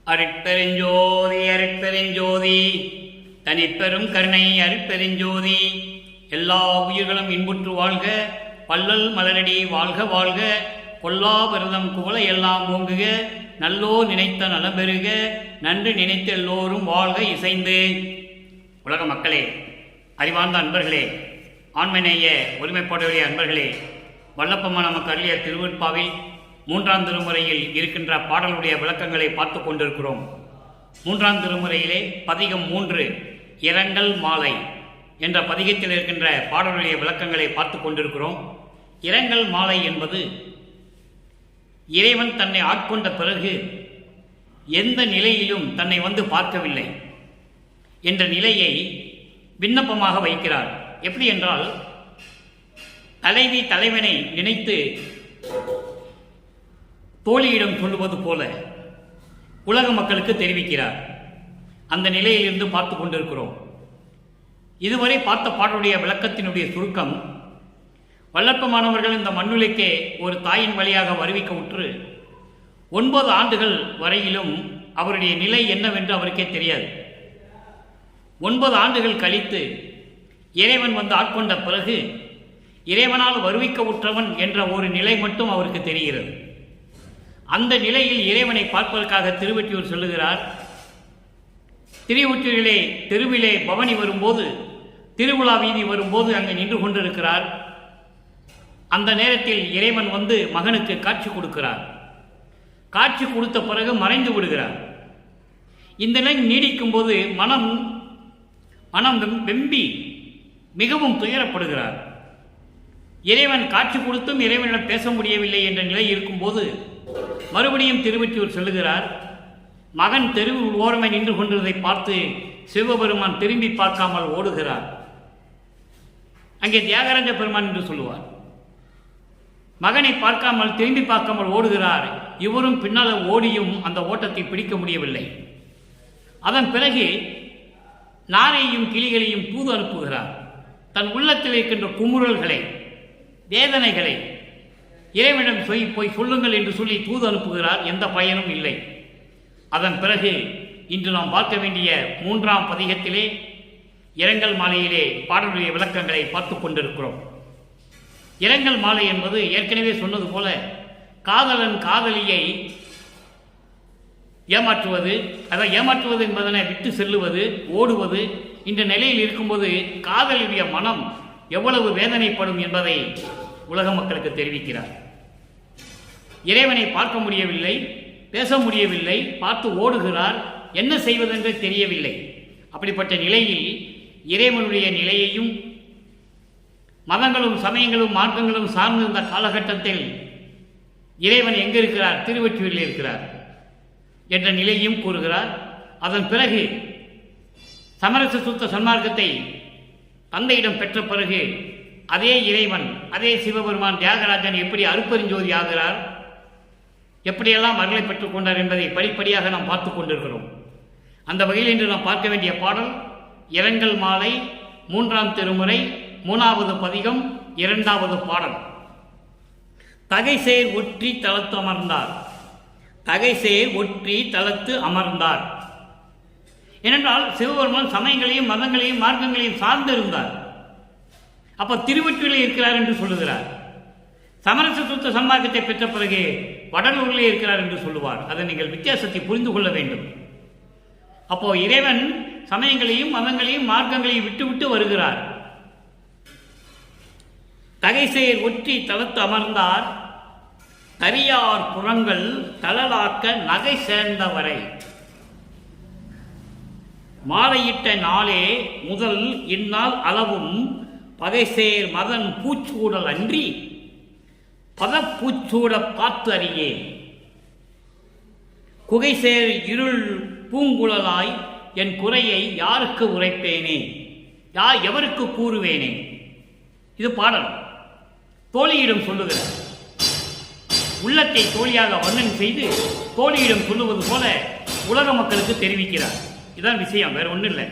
அருட்பெருஞ்சோதி அருட்பெருஞ்சோதி தனிப்பெரும் கருணை அருட்பெருஞ்சோதி. எல்லா உயிர்களும் இன்புற்று வாழ்க, பல்லல் மலரடி வாழ்க வாழ்க, கொல்லா விரதம் குவளை எல்லாம் ஓங்குக, நல்லோ நினைத்த நலம் பெறுக, நன்று நினைத்த எல்லோரும் வாழ்க இசைந்து. உலக மக்களே, அறிவார்ந்த அன்பர்களே, ஆண்மநேய ஒருமைப்பாடுடைய அன்பர்களே, வல்லப்பம்மா நமக்கு அருளிய திருவெட்பாவில் 3ஆம் திருமுறையில் இருக்கின்ற பாடலுடைய விளக்கங்களை பார்த்து கொண்டிருக்கிறோம். 3ஆம் திருமுறையிலே பதிகம் 3 இரங்கல் மாலை என்ற பதிகத்தில் இருக்கின்ற பாடலுடைய விளக்கங்களை பார்த்து கொண்டிருக்கிறோம். இரங்கல் மாலை என்பது இறைவன் தன்னை ஆட்கொண்ட பிறகு எந்த நிலையிலும் தன்னை வந்து பார்க்கவில்லை என்ற நிலையை விண்ணப்பமாக வைக்கிறார். எப்படி என்றால், தலைவி தலைவனை நினைத்து தோழியிடம் சொல்லுவது போல உலக மக்களுக்கு தெரிவிக்கிறார். அந்த நிலையிலிருந்து பார்த்து கொண்டிருக்கிறோம். இதுவரை பார்த்த பாடலுடைய விளக்கத்தினுடைய சுருக்கம், வல்லற்பமானவர்கள் இந்த மண்ணுலைக்கே ஒரு தாயின் வழியாக வருவிக்க உற்று 9 ஆண்டுகள் வரையிலும் அவருடைய நிலை என்னவென்று அவருக்கே தெரியாது. 9 ஆண்டுகள் கழித்து இறைவன் வந்து ஆட்கொண்ட பிறகு இறைவனால் வருவிக்க உற்றவன் என்ற ஒரு நிலை மட்டும் அவருக்கு தெரிகிறது. அந்த நிலையில் இறைவனை பார்ப்பதற்காக திருவொற்றியூர் சொல்லுகிறார். திருவொற்றியூரிலே தெருவிலே பவனி வரும்போது, திருவிழா வீதி வரும்போது அங்கே நின்று கொண்டிருக்கிறார். அந்த நேரத்தில் இறைவன் வந்து மகனுக்கு காட்சி கொடுக்கிறார். காட்சி கொடுத்த பிறகு மறைந்து விடுகிறார். இந்த நிலை நீடிக்கும் போது மனம் வெம்பி மிகவும் துயரப்படுகிறார். இறைவன் காட்சி கொடுத்தும் இறைவனிடம் பேச முடியவில்லை என்ற நிலை இருக்கும்போது மறுபடியும் திருவொற்றியூர் சொல்லுகிறார். மகன் தெருவில் ஓரமை நின்று கொண்டிருந்ததை பார்த்து சிவபெருமான் திரும்பி பார்க்காமல் ஓடுகிறார். அங்கே தியாகராஜ பெருமான் என்று சொல்லுவார். மகனை பார்க்காமல் திரும்பி பார்க்காமல் ஓடுகிறார். இவரும் பின்னால் ஓடியும் அந்த ஓட்டத்தை பிடிக்க முடியவில்லை. அதன் பிறகு நாரையும் கிளிகளையும் தூது அனுப்புகிறார். தன் உள்ளத்தில் இருக்கின்ற குமுறல்களை, வேதனைகளை இறைவனிடம் போய் சொல்லுங்கள் என்று சொல்லி தூது அனுப்புகிறார். எந்த பயனும் இல்லை. அதன் பிறகு இன்று நாம் பார்க்க வேண்டிய 3ஆம் பதிகத்திலே இரங்கல் மாலையிலே பாடலுடைய விளக்கங்களை பார்த்து கொண்டிருக்கிறோம். இரங்கல் மாலை என்பது ஏற்கனவே சொன்னது போல காதலன் காதலியை ஏமாற்றுவது, அதாவது ஏமாற்றுவது என்பதனை விட்டு செல்லுவது, ஓடுவது, இந்த நிலையில் இருக்கும்போது காதலியுடைய மனம் எவ்வளவு வேதனைப்படும் என்பதை உலக மக்களுக்கு தெரிவிக்கிறார். இறைவனை பார்க்க முடியவில்லை, பேச முடியவில்லை, பார்த்து ஓடுகிறார். என்ன செய்வதென்று தெரியவில்லை. அப்படிப்பட்ட நிலையில் இறைவனுடைய நிலையையும் மதங்களும் சமயங்களும் மார்க்கங்களும் சார்ந்திருந்த காலகட்டத்தில் இறைவன் எங்கே இருக்கிறார்? திருவொற்றியூரில் இருக்கிறார் என்ற நிலையும் கூறுகிறார். அதன் பிறகு சமரச சுத்த சன்மார்க்கத்தை தந்தையிடம் பெற்ற பிறகு அதே இறைவன், அதே சிவபெருமான் தியாகராஜன் எப்படி அருட்பெருஞ்சோதி ஆகிறார், எப்படியெல்லாம் அருளை பெற்றுக் கொண்டார் என்பதை படிப்படியாக நாம் பார்த்து கொண்டிருக்கிறோம். அந்த வகையில் இன்று நாம் பார்க்க வேண்டிய பாடல் இரங்கல் மாலை 3ஆம் திருமுறை 3வது பதிகம் 2வது பாடல். தகைசேர் ஒற்றி தளத்து அமர்ந்தார். தகைசேர் ஒற்றி தளத்து அமர்ந்தார் ஏனென்றால் சிவபெருமான் சமயங்களையும் மதங்களையும் மார்க்கங்களையும் சார்ந்திருந்தார். அப்ப திருவொற்றியூரில் இருக்கிறார் என்று சொல்லுகிறார். சமரச சுத்த சன்மார்க்கத்தை பெற்ற பிறகு வடலூரிலே இருக்கிறார் என்று சொல்லுவார். அதை நீங்கள் வித்தியாசத்தை புரிந்து கொள்ள வேண்டும். அப்போ இறைவன் சமயங்களையும் மதங்களையும் மார்க்கங்களையும் விட்டு வருகிறார். தகைசேர் ஒற்றி தளத்து அமர்ந்தார். தரியார் புறங்கள் தளலாக்க நகை சேர்ந்தவரை. மாலையிட்ட நாளே முதல் இந்நாள் அளவும் பகைசேர் மதன் பூச்சூடல் அன்றி பதப்பூச்சூட பார்த்து அறியே. குகைசேர் இருள் பூங்குழலாய் என் குறையை யாருக்கு உரைப்பேனே, எவருக்கு கூறுவேனே. இது பாடல். தோழியிடம் சொல்லுகிறார். உள்ளத்தை தோழியாக வர்ணனை செய்து தோழியிடம் சொல்லுவது போல உலக மக்களுக்கு தெரிவிக்கிறார். இதுதான் விஷயம், வேற ஒன்றும் இல்லை.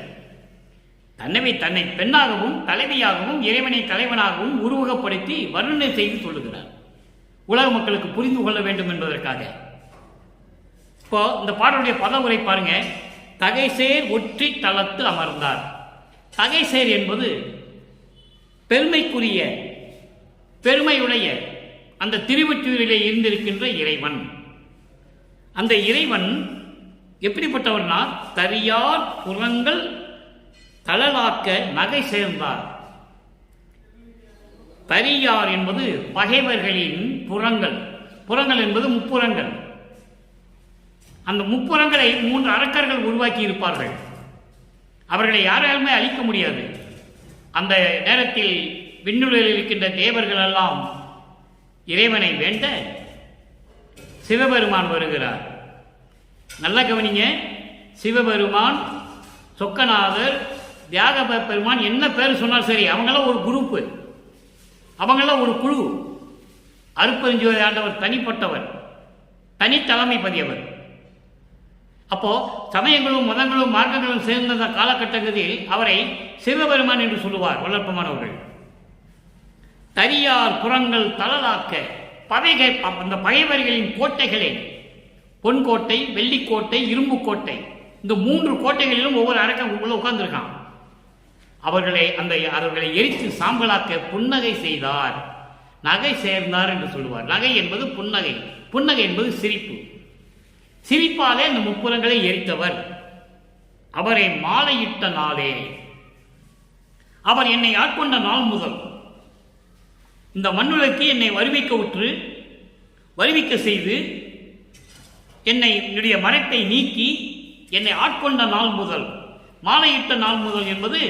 தன்னை பெண்ணாகவும் தலைவியாகவும் இறைவனை தலைவனாகவும் உருவகப்படுத்தி வர்ணனை செய்து சொல்லுகிறார். உலக மக்களுக்கு புரிந்து கொள்ள வேண்டும் என்பதற்காக. இப்போ இந்த பாடலுடைய பதவுரை பாருங்க. தகைசேர் ஒற்றி தளத்து அமர்ந்தார். தகைசேர் என்பது பெருமைக்குரிய, பெருமையுடைய அந்த திருவொற்றியூரிலே இருந்திருக்கின்ற இறைவன். அந்த இறைவன் எப்படிப்பட்டவர்னா, தரியார் புறங்கள் தளலாக்க நகை சேர்ந்தார். தரியார் என்பது பகைவர்களின் புறங்கள். புறங்கள் என்பது முப்புறங்கள். அந்த முப்புறங்களை 3 அரக்கர்கள் உருவாக்கி இருப்பார்கள். அவர்களை யாராலுமே அழிக்க முடியாது. அந்த நேரத்தில் விண்ணுலகில் இருக்கின்ற தேவர்கள் எல்லாம் இறைவனை வேண்ட சிவபெருமான் வருகிறார். நல்லா கவனிங்க. சிவபெருமான், சொக்கநாதர், தியாக பெருமான் என்ன பேர் சொன்னார் சரி, அவங்களாம் ஒரு குரூப்பு, அவங்களாம் ஒரு குழு. அருட்பெருஞ்சோதி ஆண்டவர் தனிப்பட்டவர், தனித்தலைமைப்பதி அவர். அப்போ சமயங்களும் மதங்களும் மார்க்கங்களும் சேர்ந்த காலகட்டங்களில் அவரை சிவபெருமான் என்று சொல்லுவார் வளர்ப்பமானவர்கள். தரியார் புறங்கள் தளலாக்க அந்த பகைவர்களின் கோட்டைகளே, பொன்கோட்டை, வெள்ளிக்கோட்டை, இரும்பு கோட்டை, இந்த 3 கோட்டைகளிலும் ஒவ்வொரு அரக்கன் உள்ள உட்கார்ந்துருக்கான். அவர்களை எரித்து சாம்பலாக்க புன்னகை செய்தார். நகை சேர்ந்தார் என்று சொல்லுவார். நகை என்பது புன்னகை, புன்னகை என்பது சிரிப்பு. சிரிப்பாலே அந்த முப்புறங்களை எரித்தவர். அவரை மாலையிட்ட நாளே, அவர் என்னை ஆட்கொண்ட நாள் முதல் இந்த மண்ணுலக்கு என்னை வருவிக்க செய்து என்னுடைய மறைப்பை நீக்கி என்னை ஆட்கொண்ட நாள் முதல், மாலையிட்ட நாள் முதல் என்பது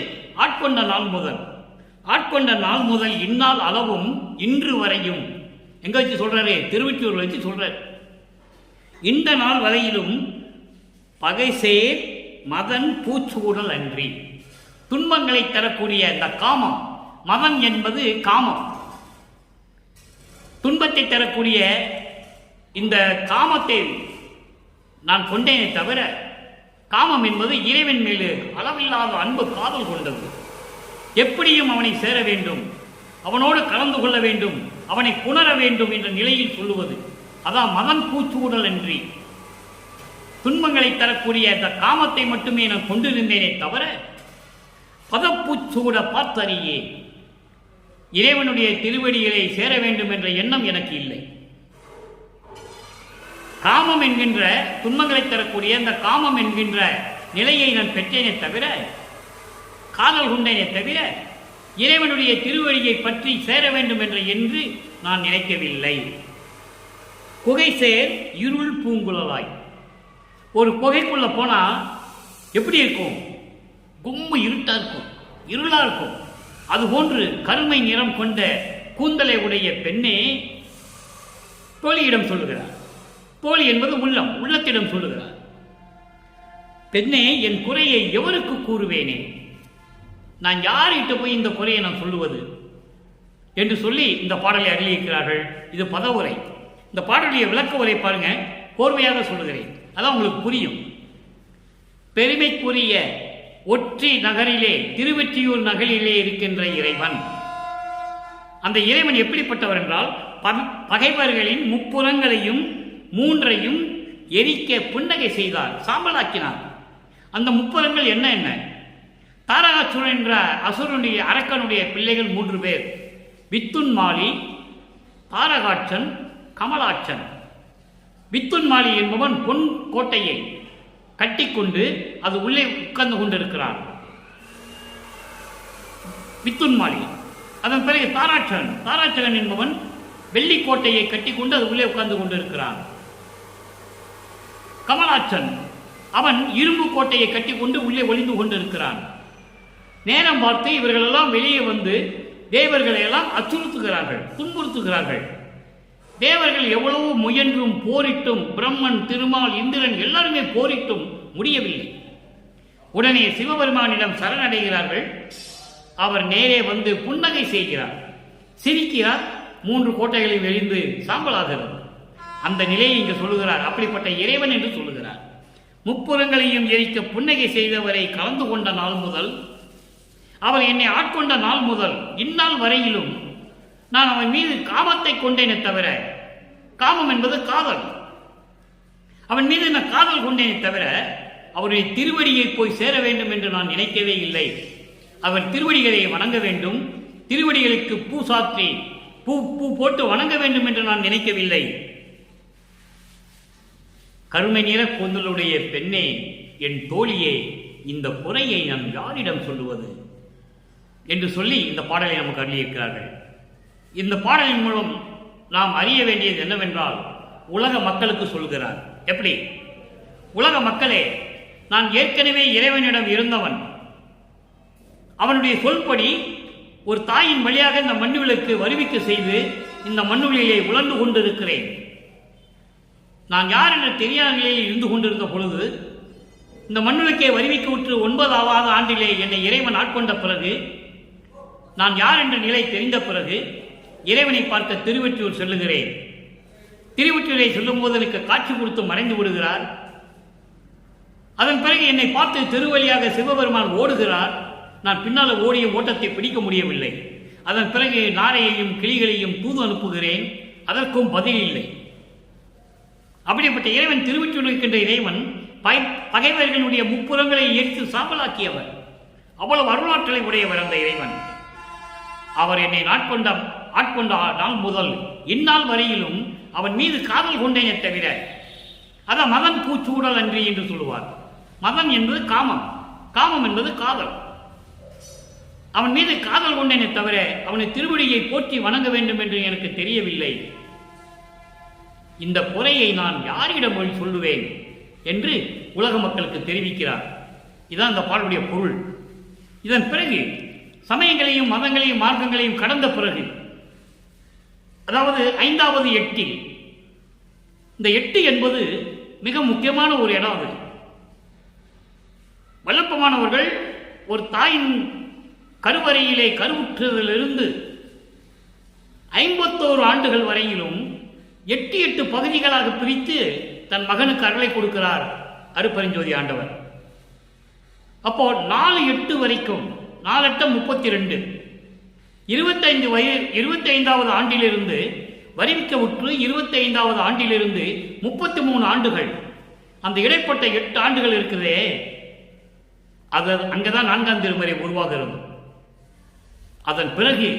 ஆட்கொண்ட நாள் முதல். ஆட்கொண்ட நாள் முதல் இந்நாள் அளவும் இன்று வரையும் எங்க வச்சு சொல்றாரு? திருவொற்றியூர் வச்சு சொல்றாரு. இந்த நாள் வரையிலும் பகைசேர் மதன் பூச்சூடல் அன்றி, துன்பங்களை தரக்கூடிய இந்த காமம், மதன் என்பது காமம், துன்பத்தை தரக்கூடிய இந்த காமத்தை நான் கொண்டேனே தவிர, காமம் என்பது இறைவன் மேலே அளவில்லாத அன்பு காதல் கொண்டது. எப்படியும் அவனை சேர வேண்டும், அவனோடு கலந்து கொள்ள வேண்டும், அவனை புணர வேண்டும் என்ற நிலையில் சொல்லுவது. அதான் மதன் பூச்சூடல் அன்றி, துன்பங்களை தரக்கூடிய அந்த காமத்தை மட்டுமே நான் கொண்டிருந்தேனே தவிர பதப்பூச்சூட பார்த்தறியே, இறைவனுடைய திருவடிகளை சேர வேண்டும் என்ற எண்ணம் எனக்கு இல்லை. காமம் என்கின்ற துன்பங்களை தரக்கூடிய அந்த காமம் என்கின்ற நிலையை நான் பெற்றேனே தவிர, காதல் கொண்டேனே தவிர, இறைவனுடைய திருவடியை பற்றி சேர வேண்டும் என்று நான் நினைக்கவில்லை. குகைசேர் இருள் பூங்குழலாய், ஒரு குகைக்குள்ள போனா எப்படி இருக்கும்? கும்மு இருட்டா இருக்கும், இருளா இருக்கும். அதுபோன்று கருமை நிறம் கொண்ட கூந்தலை உடைய பெண்ணே தோழியிடம் சொல்லுகிறார். தோழி என்பது உள்ளம், உள்ளத்திடம் சொல்லுகிறார். பெண்ணே, என் குறையை எவருக்கு கூறுவேனே? நான் யார்கிட்ட போய் இந்த குறையை நான் சொல்லுவது என்று சொல்லி இந்த பாடலை அருளியிருக்கிறார்கள். இது பதவுரை. இந்த பாடலுடைய விளக்க உரை பாருங்க, கோர்வையாக சொல்லுகிறேன், அதான் உங்களுக்கு புரியும். பெருமைக்குரிய ஒற்றி நகரிலே, திருவொற்றியூர் நகரிலே இருக்கின்ற இறைவன், அந்த இறைவன் எப்படிப்பட்டவர் என்றால், பகைவர்களின் முப்புறங்களையும் 3ஐயும் எரிக்க புன்னகை செய்தார், சாம்பலாக்கினார். அந்த முப்புறங்கள் என்ன என்ன? தாரகாசுரன் என்ற அசுரனுடைய அரக்கனுடைய பிள்ளைகள் 3 பேர், வித்துன்மாலி, தாரகாட்சன், கமலாட்சன். வித்துன்மாலி என்பவன் பொன் கோட்டையை கட்டிக்கொண்டு அது உள்ளே உட்கார்ந்து கொண்டிருக்கிறான், வித்துன்மாலி. அதன் பிறகு தாராட்சகன் என்பவன் வெள்ளிக்கோட்டையை கட்டிக்கொண்டு அது உள்ளே உட்கார்ந்து கொண்டிருக்கிறான். கமலாட்சன் அவன் இரும்பு கோட்டையை கட்டிக்கொண்டு உள்ளே ஒளிந்து கொண்டிருக்கிறான். நேரம் பார்த்து இவர்களெல்லாம் வெளியே வந்து தேவர்களை எல்லாம் அச்சுறுத்துகிறார்கள், துன்புறுத்துகிறார்கள். தேவர்கள் எவ்வளவு முயன்றும் போரிட்டும், பிரம்மன், திருமால், இந்திரன் எல்லாருமே போரிட்டும் முடியவில்லை. உடனே சிவபெருமானிடம் சரணடைகிறார்கள். அவர் நேரே வந்து புன்னகை செய்கிறார், சிரிக்கிறார். 3 கோட்டைகளில் எரிந்து சாம்பலாகிறது. அந்த நிலையை இங்கு சொல்லுகிறார். அப்படிப்பட்ட இறைவன் என்று சொல்லுகிறார். முப்புறங்களையும் எரிக்க புன்னகை செய்தவரை கலந்து கொண்ட நாள் முதல், அவர் என்னை ஆட்கொண்ட நாள் முதல் இந்நாள் வரையிலும் நான் அவன் மீது காமத்தை கொண்டேனே தவிர, காமம் என்பது காதல், அவன் மீது நான் காதல் கொண்டேனே தவிர அவருடைய திருவடியை போய் சேர வேண்டும் என்று நான் நினைக்கவே இல்லை. அவர் திருவடிகளை வணங்க வேண்டும், திருவடிகளுக்கு பூ சாற்றி பூ போட்டு வணங்க வேண்டும் என்று நான் நினைக்கவில்லை. கருமை நிற கூந்தலுடைய பெண்ணே, என் தோழியே, இந்த குறையை நான் யாரிடம் சொல்லுவது என்று சொல்லி இந்த பாடலை நமக்கு அருளியிருக்கிறார்கள். இந்த பாடலின் மூலம் நாம் அறிய வேண்டியது என்னவென்றால், உலக மக்களுக்கு சொல்கிறார். எப்படி? உலக மக்களே, நான் ஏற்கனவே இறைவனிடம் இருந்தவன். அவனுடைய சொல்படி ஒரு தாயின் வழியாக இந்த மண்ணுவிலுக்கு வருவிக்க செய்து இந்த மண்ணுவிலே உழந்து கொண்டிருக்கிறேன். நான் யார் என்ற தெரியாத நிலையில் இருந்து கொண்டிருந்த பொழுது இந்த மண்ணுவிலுக்கே வருவிக்க விட்டு 9வது ஆண்டிலே என்னை இறைவன் ஆட்கொண்ட பிறகு, நான் யார் என்ற நிலை தெரிந்த பிறகு இறைவனை பார்க்க திருவொற்றியூர் செல்லுகிறேன். திருவொற்றியூரை சொல்லும்போது எனக்கு காட்சி கொடுத்து மறைந்து விடுகிறார். அதன் பிறகு என்னை பார்த்து திருவழியாக சிவபெருமான் ஓடுகிறார். நான் பின்னால் ஓடிய ஓட்டத்தை பிடிக்க முடியவில்லை. அதன் பிறகு நாரையையும் கிளிகளையும் தூது அனுப்புகிறேன். அதற்கும் பதில் இல்லை. அப்படிப்பட்ட இறைவன் திருவொற்றியூர் இருக்கின்ற இறைவன் பகைவர்களுடைய முப்புறங்களை எரித்து சாம்பலாக்கியவர். அவ்வளவு அருளாற்றலை உடையவர் அந்த இறைவன். அவர் என்னை ஆட்கொண்ட நாள் முதல் இந்நாள் வரையிலும் அவன் மீது காதல் கொண்டேனே தவிர, அதான் மதன் பூச்சூடல் அன்றி என்று சொல்லுவார். மதன் என்பது காமம், காமம் என்பது காதல். அவன் மீது காதல் கொண்டேனே தவிர அவனை திருவடியை போற்றி வணங்க வேண்டும் என்று எனக்கு தெரியவில்லை. இந்த குறையை நான் யாரிடம் சொல்லுவேன் என்று உலக மக்களுக்கு தெரிவிக்கிறார். இதுதான் இந்த பாடலுடைய பொருள். இதன் பிறகு சமயங்களையும் மதங்களையும் மார்க்கங்களையும் கடந்த பிறகு, அதாவது 5வது எட்டில், இந்த 8 என்பது மிக முக்கியமான ஒரு இடம். அது வல்லப்பமானவர்கள் ஒரு தாயின் கருவறையிலே கருவுற்றதிலிருந்து 51 ஆண்டுகள் வரையிலும் 8 பகுதிகளாக பிரித்து தன் மகனுக்கு அருளை கொடுக்கிறார் அருட்பெருஞ்சோதி ஆண்டவர். அப்போ 4-8 வரைக்கும், 4-8-32, 25வது ஆண்டிலிருந்து வருவிக்க உற்று 25வது ஆண்டிலிருந்து 33 ஆண்டுகள், அந்த இடைப்பட்ட 8 ஆண்டுகள் இருக்குதே, அது அங்கதான் 4ஆம் திருமுறை உருவாகிறது. அதன் பிறகு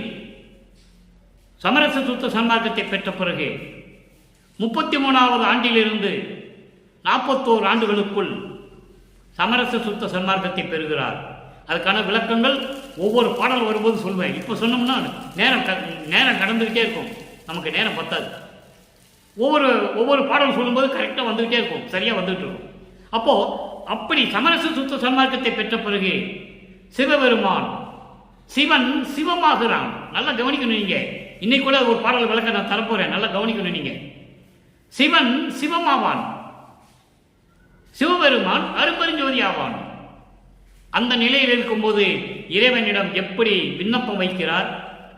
சமரச சுத்த சன்மார்க்கத்தை பெற்ற பிறகு 33வது ஆண்டிலிருந்து 41 ஆண்டுகளுக்குள் சமரச சுத்த சன்மார்க்கத்தை பெறுகிறார். அதுக்கான விளக்கங்கள் ஒவ்வொரு பாடல் வரும்போது சொல்வேன். இப்போ சொன்னோம்னா நேரம் கடந்துகிட்டே இருக்கும், நமக்கு நேரம் பத்தாது. ஒவ்வொரு பாடல் சொல்லும்போது கரெக்டாக வந்துகிட்டே இருக்கும், சரியாக வந்துகிட்டு இருக்கும். அப்போ அப்படி சமரச சுத்த சன்மார்க்கத்தை பெற்ற பிறகு சிவபெருமான், சிவன் சிவமாகிறான். நல்லா கவனிக்கணும். நீங்க இன்னைக்கு கூட ஒரு பாடல் விளக்க நான் தரப்போறேன், நல்லா கவனிக்கணும். நீங்க சிவன் சிவமாவான், சிவபெருமான் அருட்பெருஞ்சோதி ஆவான். அந்த நிலையில் இருக்கும்போது இறைவனிடம் எப்படி விண்ணப்பம் வைக்கிறார்?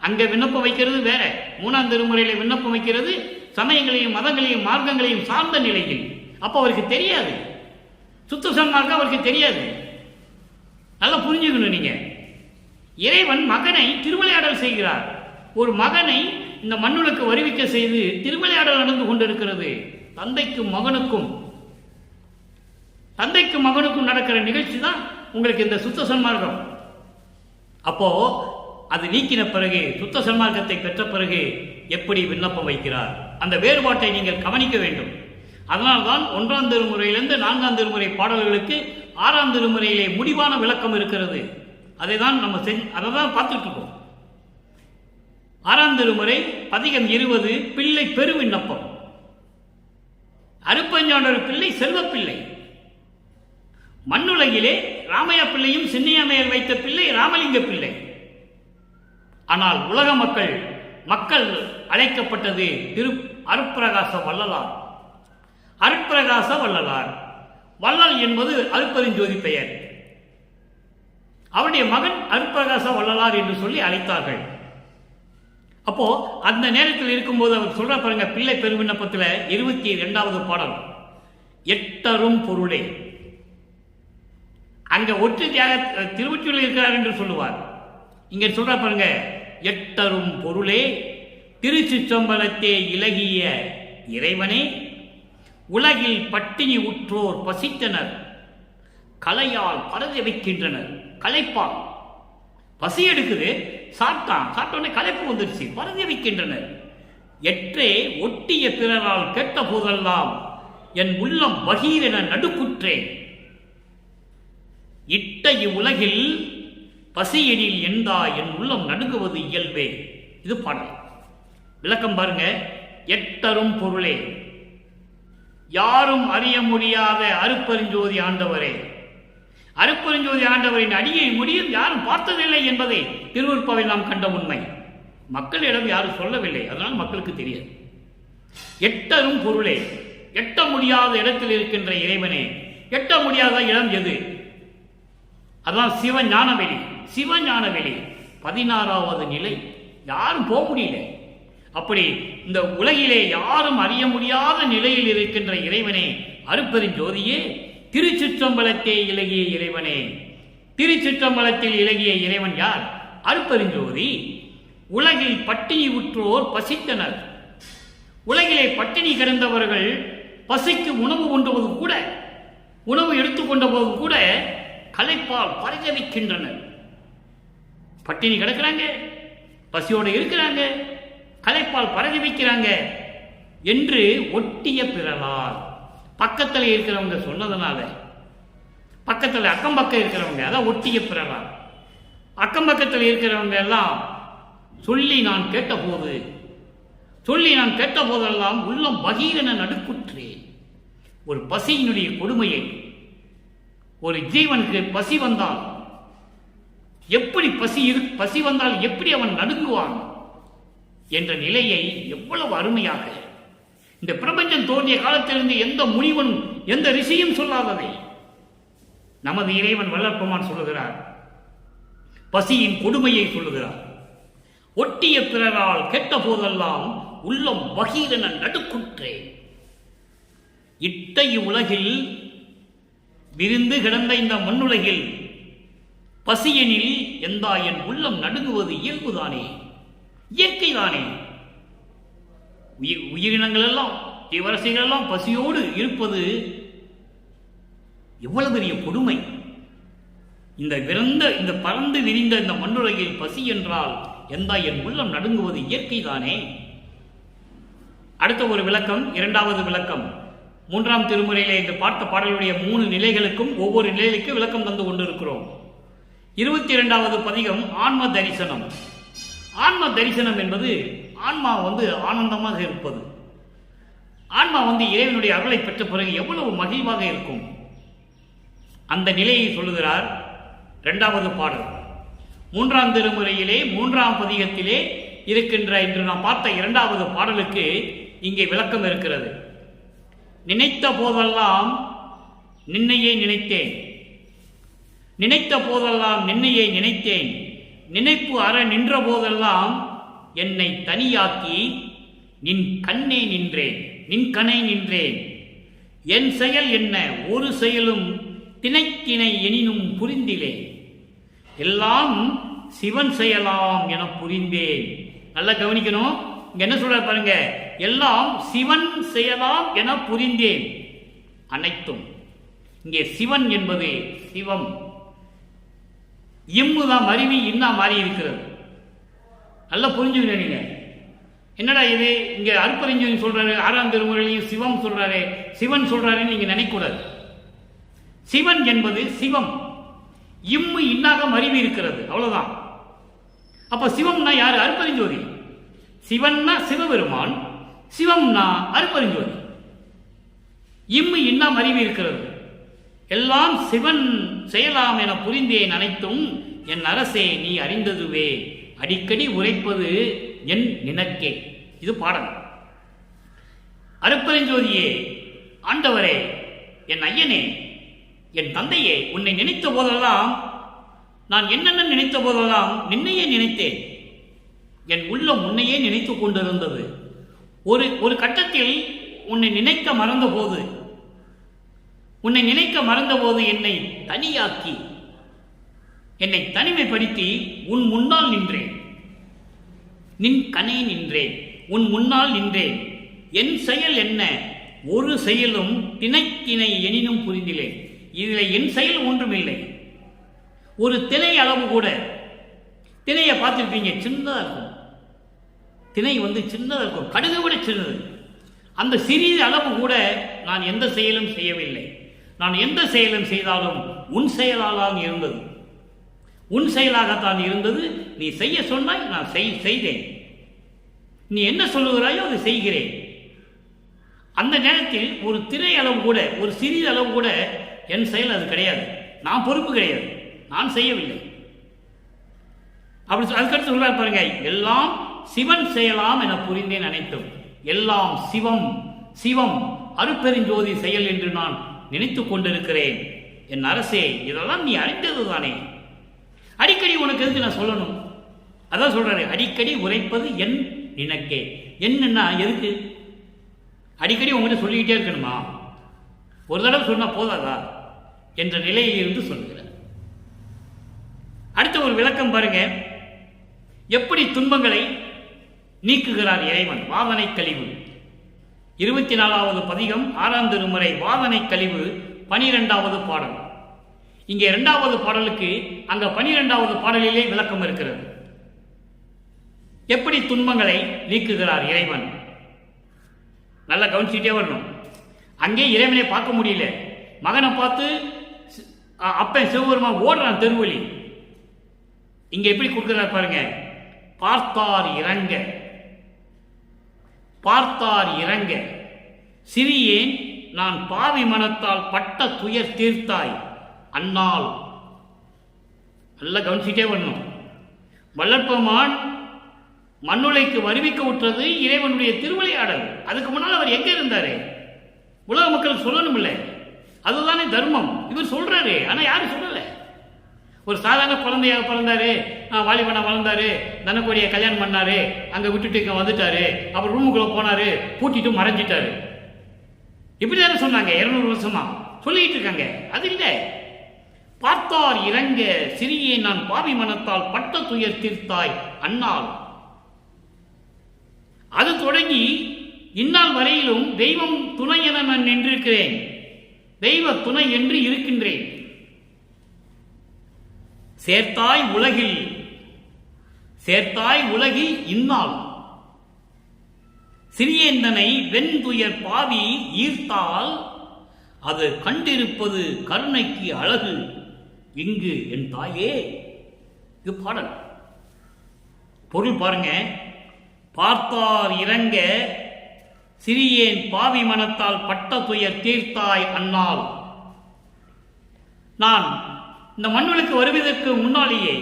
அங்க விண்ணப்பம் வைக்கிறது வேற, 3ஆம் திருமுறையில விண்ணப்பம் வைக்கிறது சமயங்களையும் மதங்களையும் மார்க்கங்களையும் சார்ந்த நிலையில். அப்போ அவருக்கு தெரியாது, சுத்த சன்மார்க்கம் அவருக்கு தெரியாது. நல்லா புரிஞ்சுக்கணும். நீங்க இறைவன் மகனை திருவிளையாடல் செய்கிறார். ஒரு மகனை இந்த மண்ணுக்கு வருவிக்க செய்து திருவிளையாடல் நடந்து கொண்டிருக்கிறது. தந்தைக்கும் மகனுக்கும் நடக்கிற நிகழ்ச்சி தான் உங்களுக்கு இந்த சுத்த சன்மார்க்கம். அப்போ அது நீக்கின பிறகு, சுத்த சன்மார்க்கத்தை பெற்ற பிறகு எப்படி விண்ணப்பம் வைக்கிறார், அந்த வேறுபாட்டை நீங்கள் கவனிக்க வேண்டும். அதனால்தான் 1ஆம் திருமுறையிலிருந்து 4ஆம் திருமுறை பாடல்களுக்கு 6ஆம் திருமுறையிலே முடிவான விளக்கம் இருக்கிறது. அதை தான் அதை தான் பார்த்துட்டு இருக்கோம். 6ஆம் திருமுறை பதிகம் 20 பிள்ளை பெரு விண்ணப்பம். அருட்பெருஞ்சாண்டவர் பிள்ளை செல்வப்பிள்ளை. மண்ணுலகிலே ராமையா பிள்ளையும் சின்னையம்மையர் வைத்த பிள்ளை ராமலிங்க பிள்ளை. ஆனால் உலக மக்கள் அழைக்கப்பட்டது அருட்பிரகாச வள்ளலார். அருட்பிரகாச வள்ளலார், வள்ளல் என்பது அருட்பெருஞ்சோதி பெயர். அவருடைய மகன் அருட்பிரகாச வள்ளலார் என்று சொல்லி அழைத்தார்கள். அப்போ அந்த நேரத்தில் இருக்கும்போது அவர் சொல்ற பாருங்க, பிள்ளை பெருவிண்ணப்பத்தில் 22வது பாடல், எட்டரும் பொருளே. அங்க ஒற்று தியாக திருவொற்றியூரில் இருக்கிறார் என்று சொல்லுவார். இங்க சொல்ற பாருங்க, எட்டரும் பொருளே திருச்சிற்றம்பலத்தே இலகிய இறைவனே உலகில் பட்டினி உற்றோர் பசித்தனர், கலையால் பரத வைக்கின்றனர். களைப்பால் பசி எடுக்குது, சாப்பிட்டோன்னே களைப்பு வந்துருச்சு, பரத வைக்கின்றனர். எற்றே ஒட்டிய பிறரால் கேட்ட போதெல்லாம் என் உள்ளம் பகீரென நடுக்குற்றேன். இட்ட இவ்வுலகில் பசியெனில் எந்தா என் உள்ளம் நடுங்குவது இயல்பே. இது பாடல். விளக்கம் பாருங்க. எட்டரும் பொருளே, யாரும் அறிய முடியாத அருப்பெருஞ்சோதி ஆண்டவரே, அருப்பெருஞ்சோதி ஆண்டவரின் அடியை முடியும் யாரும் பார்த்ததில்லை என்பதை திருவருட்பாவில் நாம் கண்ட உண்மை. மக்களிடம் யாரும் சொல்லவில்லை, அதனால் மக்களுக்கு தெரியாது. எட்டரும் பொருளே, எட்ட முடியாத இடத்தில் இருக்கின்ற இறைவனே. எட்ட முடியாத இடம் எது? அதான் சிவஞானவெளி. சிவஞானவெளி 16வது நிலை, யாரும் போக முடியல. அப்படி இந்த உலகிலே யாரும் அறிய முடியாத நிலையில் இருக்கின்ற இறைவனே, அருப்பெருஞ்சோதியே, திருச்சிற்றம்பலத்தே இலகிய இறைவனே. திருச்சிற்றம்பலத்தில் இலகிய இறைவன் யார்? அருப்பெருஞ்சோதி. உலகில் பட்டினி உற்றோர் பசித்தனர். உலகிலே பட்டினி கிடந்தவர்கள் பசிக்கு உணவு உண்டுவது கூட, உணவு எடுத்துக்கொண்ட போது கூட களைப்பால் பரிதவிக்கின்றனர். பட்டினி கிடக்கிறாங்க, பசியோடு இருக்கிறாங்க, களைப்பால் பரிதவிக்கிறாங்க என்று ஒட்டிய பிறலால், பக்கத்தில் இருக்கிறவங்க சொன்னதுனால, பக்கத்தில் அக்கம் பக்கம் இருக்கிறவங்க, அதான் ஒட்டிய பிறலால், அக்கம் பக்கத்தில் இருக்கிறவங்க எல்லாம் சொல்லி நான் கேட்ட போதெல்லாம் உள்ளம் பகீரென நடுக்குற்றேன். ஒரு பசியினுடைய கொடுமையை, ஒரு ஜீவனுக்கு பசி வந்தால் எப்படி பசி வந்தால் எப்படி அவன் நடுங்குவான் என்ற நிலையை எவ்வளவு அருமையாக இந்த பிரபஞ்சம் தோன்றிய காலத்திலிருந்து எந்த முனிவனும் எந்த ரிஷியும் சொல்லாததை நமது இறைவன் வல்லற்பெருமான் சொல்லுகிறார். பசியின் கொடுமையை சொல்லுகிறார். ஒட்டிய பிறரால் கெட்ட போதெல்லாம் உள்ளம் பகீரென நடுக்குற்றேன். இட்ட இவ்வுலகில் விரிந்து கிடந்த இந்த மண்ணுலகில் பசியெனில் எந்தா என் உள்ளம் நடுங்குவது இயல்புதானே, இயற்கைதானே. உயிரினங்கள் எல்லாம், ஜீவராசிகள் எல்லாம் பசியோடு இருப்பது எவ்வளவு பெரிய கொடுமை. இந்த பறந்து விரிந்த இந்த மண்ணுலகில் பசி என்றால் எந்தா என் உள்ளம் நடுங்குவது இயற்கைதானே. அடுத்த ஒரு விளக்கம், இரண்டாவது விளக்கம். 3ஆம் திருமுறையிலே இந்த பார்த்த பாடலுடைய 3 நிலைகளுக்கும் ஒவ்வொரு நிலைக்கு விளக்கம் தந்து கொண்டிருக்கிறோம். 22வது பதிகம் ஆன்ம தரிசனம். ஆன்ம தரிசனம் என்பது ஆன்மா ஆனந்தமாக இருப்பது. ஆன்மா இறைவனுடைய அருளை பெற்ற பிறகு எவ்வளவு மகிழ்வாக இருக்கும், அந்த நிலையை சொல்லுகிறார் 2வது பாடல். 3ஆம் திருமுறையிலே 3ஆம் பதிகத்திலே இருக்கின்ற இன்று நாம் பார்த்த 2வது பாடலுக்கு இங்கே விளக்கம் இருக்கிறது. நினைத்த போதெல்லாம் நின்னையே நினைத்தேன், நினைத்த போதெல்லாம் நின்னையே நினைத்தேன், நினைப்பு அற நின்ற போதெல்லாம் என்னை தனியாக்கி நின் கண்ணே நின்றேன், நின் கணை நின்றேன். என் செயல் என்ன ஒரு செயலும் திணைத்திணை எனினும் புரிந்திலே, எல்லாம் சிவன் செயலாம் என புரிந்தேன். நல்லா கவனிக்கணும். இங்க என்ன சொல்ற பாருங்க, எல்லாம் சிவன் செயலாம் என புரிந்தேன். அனைத்தும் இங்கே சிவன் என்பது சிவம். இம்முதான் மருவி இன்னா மாறி இருக்கிறது. நல்லா புரிஞ்சுங்க. நீங்க என்னடா இது, இங்க அருப்பெருஞ்சோதி சொல்றாரு, 6ஆம் திருமுறையிலையும் சிவம் சொல்றாரு, சிவன் சொல்றாருன்னு நீங்க நினைக்கூடாது. சிவன் என்பது சிவம், இம்மு இன்னாக மருவி இருக்கிறது, அவ்வளவுதான். அப்ப சிவம்னா யாரு? அருப்பெருஞ்சோதி. சிவன்னா சிவபெருமான், சிவம்னா அருப்பெருஞ்சோதி. இம்மு இன்னா மருவி இருக்கிறது. எல்லாம் சிவன் செயலாம் என புரிந்தேன், அனைத்தும் என் அரசே நீ அறிந்ததுவே, அடிக்கடி உரைப்பது என் நினக்கே. இது பாடல். அருப்பெருஞ்சோதியே, ஆண்டவரே, என் ஐயனே, என் தந்தையே, உன்னை நினைத்த போதெல்லாம், நான் என்னென்ன நினைத்த போதெல்லாம் நின்னையே நினைத்தேன். என் உள்ளம் உன்னையே நினைத்து கொண்டிருந்தது. ஒரு கட்டத்தில் உன்னை நினைக்க மறந்தபோது, என்னை தனியாக்கி, என்னை தனிமைப்படுத்தி உன் முன்னால் நின்றேன், நின் கணை நின்றேன், உன் முன்னால் நின்றேன். என் செயல் என்ன ஒரு செயலும் திணைக்கிணை எனினும் புரிந்திலேன். இதில் என் செயல் ஒன்றுமில்லை. ஒரு திணை அளவு கூட, திணையை பார்த்துருப்பீங்க, சின்னதாக இருக்கும். திணை சின்னதாக இருக்கும், கடுகு விட சின்னது. அந்த சிறிய அளவு கூட நான் எந்த செயலும் செய்யவில்லை. நான் எந்த செயலும் செய்தாலும் உன் செயலால் இருந்தது, உன் செயலாகத்தான் இருந்தது. நீ செய்ய சொன்னாய், நான் செய்தேன். நீ என்ன சொல்லுகிறாயோ அதை செய்கிறேன். அந்த நேரத்தில் ஒரு திரை அளவு கூட, ஒரு சிறிய அளவு கூட என் செயல் அது கிடையாது. நான் பொறுப்பு கிடையாது, நான் செய்யவில்லை. அப்படி அதுக்கடுத்து சொல்றாரு பாருங்க, எல்லாம் சிவன் செயலாம் என புரிந்தேன் அனைத்தும். எல்லாம் சிவம், சிவம் அருட்பெருஞ்சோதி செயல் என்று நான் நினைத்துக் கொண்டிருக்கிறேன். என் அரசே, இதெல்லாம் நீ அறிந்தது தானே. அடிக்கடி உனக்கு எதுக்கு நான் சொல்லணும்? அதான் சொல்றாரு, அடிக்கடி உரைப்பது என் நினைக்கே. என்னன்னா எதுக்கு அடிக்கடி உங்ககிட்ட சொல்லிக்கிட்டே இருக்கணுமா? ஒரு தடவை சொன்னா போதாதா என்ற நிலையில் இருந்து சொல்லுகிறார். அடுத்த ஒரு விளக்கம் பாருங்க, எப்படி துன்பங்களை நீக்குகிறார் இறைவன். வாதனை கழிவு 24வது பதிகம் 6ஆம் திருமுறை வாதனை கழிவு 12வது பாடல். இங்கே 2வது பாடலுக்கு அங்க 12வது பாடலிலே விளக்கம் இருக்கிறது. எப்படி துன்பங்களை நீக்குகிறார் இறைவன், நல்லா கவனிச்சுட்டே வரணும். அங்கே இறைவனை பார்க்க முடியல, மகனை பார்த்து அப்பன் சிவபெருமான் ஓடுறான் தெருவழி. இங்க எப்படி கொடுக்கிறார் பாருங்க, பார்த்தார் இறங்க, பார்த்தார் இறங்க, சிறியேன் நான் பாவி மனத்தால் பட்ட துயர் தீர்த்தாய் அந்நாள். நல்லா கவனிச்சுட்டே வரணும். வல்லற்பெருமான் மண்ணுலைக்கு வருவிக்க விட்டுறது இறைவனுடைய திருவிளையாடல். அதுக்கு முன்னால் அவர் எங்க இருந்தாரு? உலக மக்களுக்கு சொல்லணும் இல்லை, அதுதானே தர்மம். இவர் சொல்றாரு, ஆனா யாரும் சொல்லல. ஒரு சாதாரண குழந்தையாக பிறந்தாரு, வாலிபனா வளர்ந்தாரு, தனக்கோடியை கல்யாணம் பண்ணாரு, அங்க விட்டுட்டு இங்க வந்துட்டாரு, அப்புறம் ரூமுக்குள்ள போனாரு, பூட்டிட்டு மறைஞ்சிட்டாரு. இப்படிதானே சொன்னாங்க 200 வருஷமா சொல்லிட்டு இருக்காங்க. அது இல்லை, பார்த்தார் இறங்க, சிறியே நான் பாவி மனத்தால் பட்ட துயர் தீர்த்தாய் அந்நாள். அது தொடங்கி இந்நாள் வரையிலும் தெய்வம் துணை என நான் நின்றிருக்கிறேன், தெய்வ துணை என்று இருக்கின்றேன். சேர்த்தாய் உலகில், சேர்த்தாய் உலகில் இந்நாள், சிறியேந்தனை வெண்துயர் பாவி ஈர்த்தால் அது கண்டிருப்பது கருணைக்கு அழகு இங்கு என் தாயே. இது பாடல் பொருள் பாருங்க. பார்த்தார் இறங்க, சிறியேன் பாவி மனத்தால் பட்ட துயர் தீர்த்தாய் அந்நாள். நான் இந்த மண்ணுக்கு வருவதற்கு முன்னாலேயே,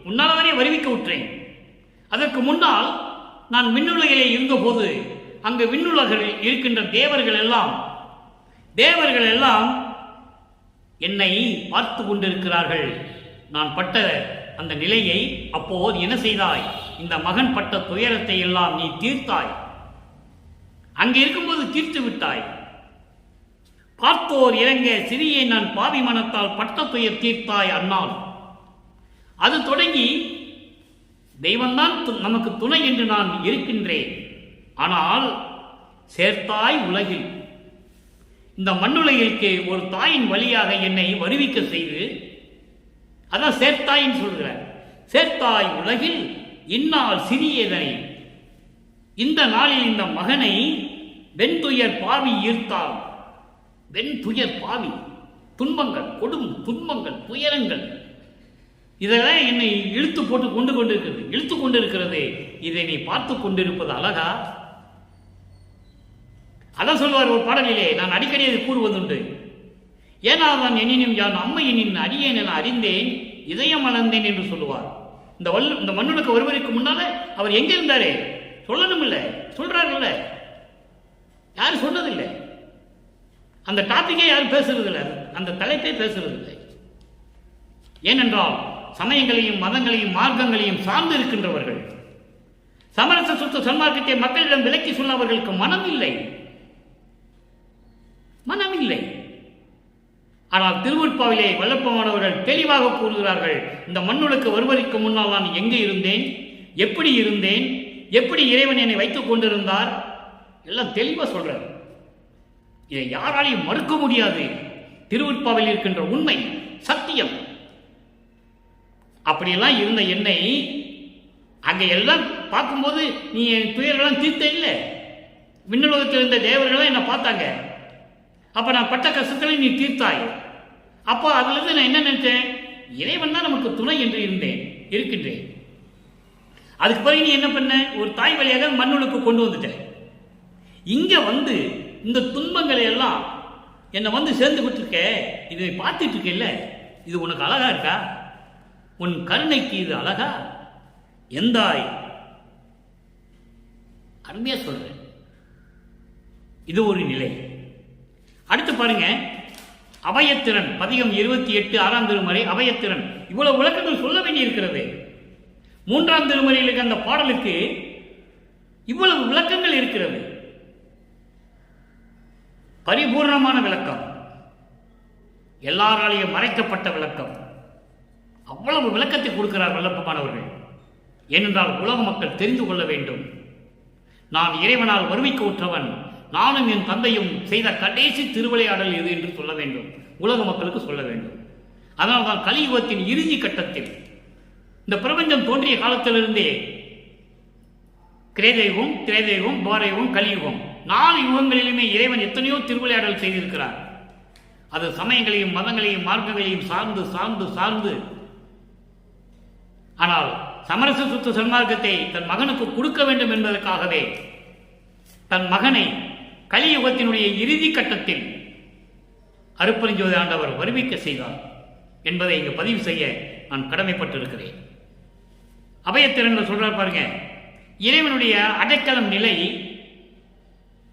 முன்னால்தானே வருவிக்க விட்டேன். அதற்கு முன்னால் நான் விண்ணுலகிலே இருந்தபோது அங்கு விண்ணுலகில் இருக்கின்ற தேவர்கள் எல்லாம் என்னை பார்த்து கொண்டிருக்கிறார்கள். நான் பட்ட அந்த நிலையை அப்போது என்ன செய்தாய்? இந்த மகன் பட்ட துயரத்தை எல்லாம் நீ தீர்த்தாய். அங்கே இருக்கும்போது தீர்த்து விட்டாய். பார்த்தோர் இறங்க, சிறியே நான் பாவி மனத்தால் பட்ட துயர் தீர்த்தாய் அந்நாள். அது தொடங்கி தெய்வம்தான் நமக்கு துணை என்று நான் இருக்கின்றேன். ஆனால் சேர்த்தாய் உலகில், இந்த மண்ணுலகிற்கு ஒரு தாயின் வழியாக என்னை வருவிக்க செய்து, அதான் சேர்த்தாயின்னு சொல்கிறார். சேர்த்தாய் உலகில் இந்நாள் சிறியதனை, இந்த நாளில் இந்த மகனை வெண்துயர் பாவி ஈர்த்தால். வெண்துயர் பாவி, துன்பங்கள், கொடும் துன்பங்கள், துயரங்கள், இதெல்லாம் என்னை இழுத்து போட்டு இழுத்து கொண்டிருக்கிறது. இதை நீ பார்த்து கொண்டிருப்பது அழகா? அதான் சொல்வார் ஒரு பாடலிலே, நான் அடிக்கடி அதை கூறுவதுண்டு. ஏனாதான் எனினும் யான் அம்மையினின் அடியேன் என அறிந்தேன், இதயம் அளந்தேன் என்று சொல்லுவார். இந்த மண்ணுக்கு வருவதற்கு முன்னால அவர் எங்க இருந்தாரு சொல்லணும் இல்லை, சொல்றாருல்ல, யாரும் சொன்னதில்லை. அந்த டாபிக்கே யாரும் பேசுறதில்லை, அந்த தலைப்பே பேசுறதில்லை. ஏனென்றால் சமயங்களையும் மதங்களையும் மார்க்கங்களையும் சார்ந்து இருக்கின்றவர்கள், சமரச சுத்த சன்மார்க்கத்தை மக்களிடம் விலக்கி சொல்ல அவர்களுக்கு மனம் இல்லை. ஆனால் திருவருட்பாவிலே வல்லப்பமானவர்கள் தெளிவாக கூறுகிறார்கள், இந்த மண்ணுக்கு வருவதற்கு முன்னால் நான் எங்கே இருந்தேன், எப்படி இறைவன் என்னை வைத்துக் கொண்டிருந்தார், எல்லாம் தெளிவாக சொல்றார். இதை யாராலையும் மறுக்க முடியாது. திருவருட்பாவில் இருக்கின்ற உண்மை, சத்தியம். அப்படியெல்லாம் இருந்த என்னை அங்கே எல்லாம் பார்க்கும்போது நீ என் துயரெல்லாம் தீர்த்த இல்லை. விண்ணுலகத்தில் இருந்த தேவர்கள்லாம் என்னை பார்த்தாங்க. அப்போ நான் பட்ட கஷ்டங்களை நீ தீர்த்தாய். அப்போ அதுலேருந்து நான் என்ன நினைச்சேன், இறைவன் தான் நமக்கு துணை என்று இருக்கின்றேன். அதுக்கு பிறகு நீ என்ன பண்ண, ஒரு தாய் வழியாக மண்ணுளுக்கு கொண்டு வந்துட்டேன். இங்கே வந்து இந்த துன்பங்களை எல்லாம் என்னை வந்து சேர்ந்து விட்டுருக்க, இதை பார்த்துட்டு இருக்கல, இது உனக்கு அழகா இருக்கா? உன் கருணைக்கு இது அழகா? எந்தாய் அருமையா சொல்றேன். இது ஒரு நிலை. அடுத்து பாருங்க, அபயத்திறன் பதிகம் 28 6ஆம் திருமறை அபயத்திறன். இவ்வளவு விளக்கங்கள் சொல்ல வேண்டி இருக்கிறது. 3ஆம் திருமறையில் இருக்க அந்த பாடலுக்கு இவ்வளவு விளக்கங்கள் இருக்கிறது. பரிபூர்ணமான விளக்கம், எல்லாராலையும் மறைக்கப்பட்ட விளக்கம். அவ்வளவு விளக்கத்தை கொடுக்கிறார் வல்லப்பமானவர்கள். ஏனென்றால் உலக மக்கள் தெரிந்து கொள்ள வேண்டும், நான் இறைவனால் வறுமைக்கு உற்றவன், நானும் என் தந்தையும் செய்த கடைசி திருவிளையாடல் எது என்று சொல்ல வேண்டும், உலக மக்களுக்கு சொல்ல வேண்டும். அதனால் தான் கலியுகத்தின் இறுதி கட்டத்தில், இந்த பிரபஞ்சம் தோன்றிய காலத்திலிருந்தே கிரேதயுகம், திரேதயுகம், துவாரயுகம், கலியுகம், 4 யுகங்களிலுமே இறைவன் எத்தனையோ திருவிளையாடல் செய்திருக்கிறார். அது சமயங்களையும் மதங்களையும் மார்க்கங்களையும் சார்ந்து சார்ந்து சார்ந்து. ஆனால் சமரச சுத்த சன்மார்க்கத்தை தன் மகனுக்கு கொடுக்க வேண்டும் என்பதற்காகவே தன் மகனை கலியுகத்தினுடைய இறுதி கட்டத்தில் அருட்பெருஞ்சோதி ஆண்டவர் வருவிக்க செய்தார் என்பதை இங்கு பதிவு செய்ய நான் கடமைப்பட்டிருக்கிறேன். அபயத்திறன் சொல்றார் பாருங்க, இறைவனுடைய அடைக்கலம் நிலை,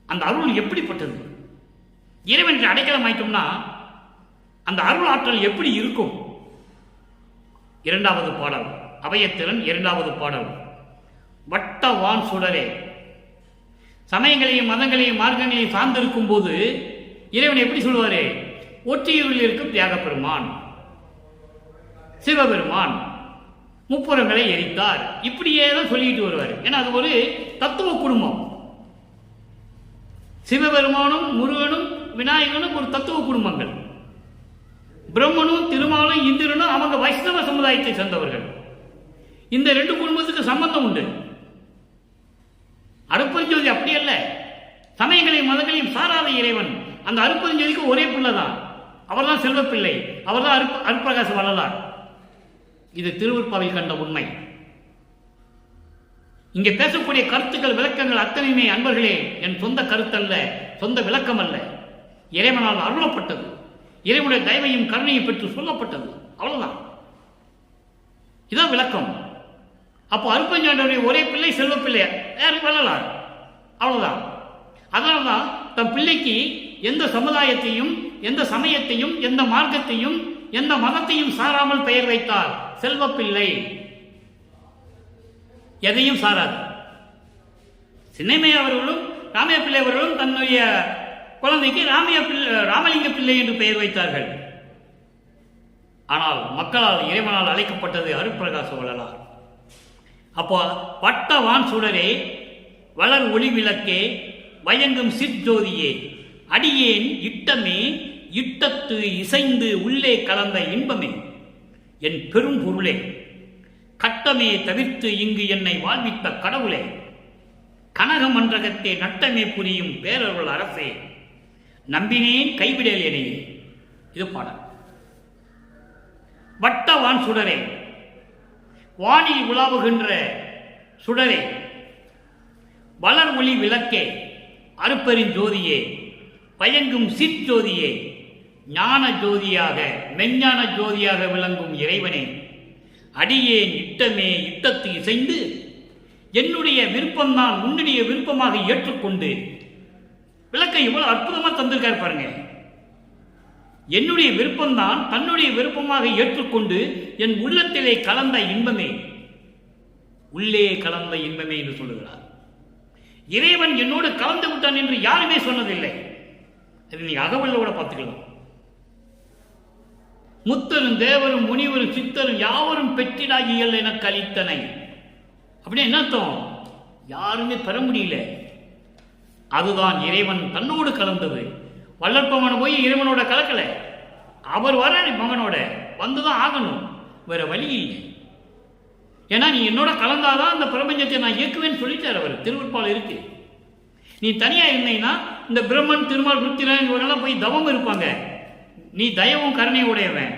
அந்த அருள் எப்படிப்பட்டது? இறைவனுக்கு அடைக்கலம் ஆயிட்டோம்னா அந்த அருள் ஆற்றல் எப்படி இருக்கும்? 2வது பாடல், அபயத்திறன் 2வது பாடல். வட்ட வான் சுடரே, சமயங்களையும் மதங்களையும் மார்க்கங்களையும் சார்ந்திருக்கும் போது இறைவன் எப்படி சொல்லுவாரு? ஒற்றியிருள் இருக்கும் தியாக பெருமான், சிவபெருமான் முப்புறங்களை எரித்தார், இப்படியே தான் சொல்லிட்டு வருவார். ஏன்னா அது ஒரு தத்துவ குடும்பம். சிவபெருமானும் முருகனும் விநாயகனும் ஒரு தத்துவ குடும்பங்கள். பிரம்மனும் திருமாலும் இந்திரனும் அவங்க வைஷ்ணவ சமுதாயத்தை சேர்ந்தவர்கள். இந்த 2 குடும்பத்துக்கு சம்பந்தம் உண்டு. அருட்பெருஞ்சோதி அப்படி அல்ல, சமயங்களையும் மதங்களையும் சாராத இறைவன். அந்த அருட்பெருஞ்சோதிக்கு ஒரே பிள்ளை தான், அவர் தான் செல்வ பிள்ளை, அவர் தான் அருட்பிரகாச வள்ளலார். இது திருவருட்பாவில் கண்ட உண்மை. இங்கே பேசக்கூடிய கருத்துக்கள், விளக்கங்கள் அத்தனையுமே அன்பர்களே என் சொந்த கருத்தல்ல, சொந்த விளக்கம் அல்ல, இறைவனால் அருளப்பட்டது, இறைவனுடைய தயவையும் கருணையும் பெற்று சொல்லப்பட்டது. அவ்வளவுதான், இதான் விளக்கம். அப்போ அருட்பெருஞ்சோதியுடைய ஒரே பிள்ளை செல்வ பிள்ளை, யாரும் வள்ளலார், அவ்வளவுதான். அதனால்தான் தன் பிள்ளைக்கு எந்த சமுதாயத்தையும், எந்த சமயத்தையும், எந்த மார்க்கத்தையும், எந்த மதத்தையும் சாராமல் பெயர் வைத்தார் செல்வ பிள்ளை. எதையும் சாராது. சின்னைமை அவர்களும் ராமைய பிள்ளை அவர்களும் தன்னுடைய குழந்தைக்கு ராமலிங்க பிள்ளை என்று பெயர் வைத்தார்கள். ஆனால் மக்களால் இறைவனால் அழைக்கப்பட்டது அருட்பிரகாச வள்ளலார். அப்போ வட்ட வான் சுடரே, வளர் ஒளி விளக்கே, வயங்கும் சிற்ஜோதியே, அடியேன் இட்டமே, இட்டத்து இசைந்து உள்ளே கலந்த இன்பமே, என் பெரும் பொருளே, கட்டமே தவிர்த்து இங்கு என்னை வாழ்வித்த கடவுளே, கனக மன்றகத்தே நட்டமே புரியும் பேரருள் அரசே, நம்பினேன் கைவிடல் எனையே. இது பாடல். வட்ட வான் சுடரே, வானில் உலாவுகின்ற சுடரே, வளர் ஒளி விளக்கே, அருட்பெருஞ்சோதியே, பயங்கும் சிற்ஜோதியே, ஞான ஜோதியாக மெஞ்ஞான ஜோதியாக விளங்கும் இறைவனே, அடியேன் இட்டமே இட்டத்து இசைந்து என்னுடைய விருப்பம்தான் உன்னுடைய விருப்பமாக ஏற்றுக்கொண்டு. விளக்கம் இவ்வளவு அற்புதமா தந்திருக்கார் பாருங்க. என்னுடைய விருப்பம்தான் தன்னுடைய விருப்பமாக ஏற்றுக்கொண்டு என் உள்ளத்திலே கலந்த இன்பமே, உள்ளே கலந்த இன்பமே என்று சொல்லுகிறார். இறைவன் என்னோடு கலந்து விட்டான் என்று யாருமே சொன்னதில்லை. அது நீ அகவல்லோட பார்த்துக்கலாம். முத்தரும் தேவரும் முனிவரும் சித்தரும் யாவரும் பெற்றிடாகியல் என கலித்தனை. அப்படி என்ன அர்த்தம்? யாருமே பெற முடியல. அதுதான் இறைவன் தன்னோடு கலந்தது. வல்லற்ப போய் இறைவனோட கலக்கலை, அவர் வராரு மகனோட, வந்துதான் ஆகணும், வேற வழி இல்லை. ஏன்னா நீ என்னோட கலந்தாதான் அந்த பிரபஞ்சத்தை நான் இயக்குவேன்னு சொல்லிட்டார் அவர். திருவருட்பால் இருக்கு. நீ தனியா இருந்தீங்கன்னா இந்த பிரம்மன், திருமால், ருத்திரன் இவங்கெல்லாம் போய் தவம் இருப்பாங்க. நீ தயவும் கருணையும் உடையவன்,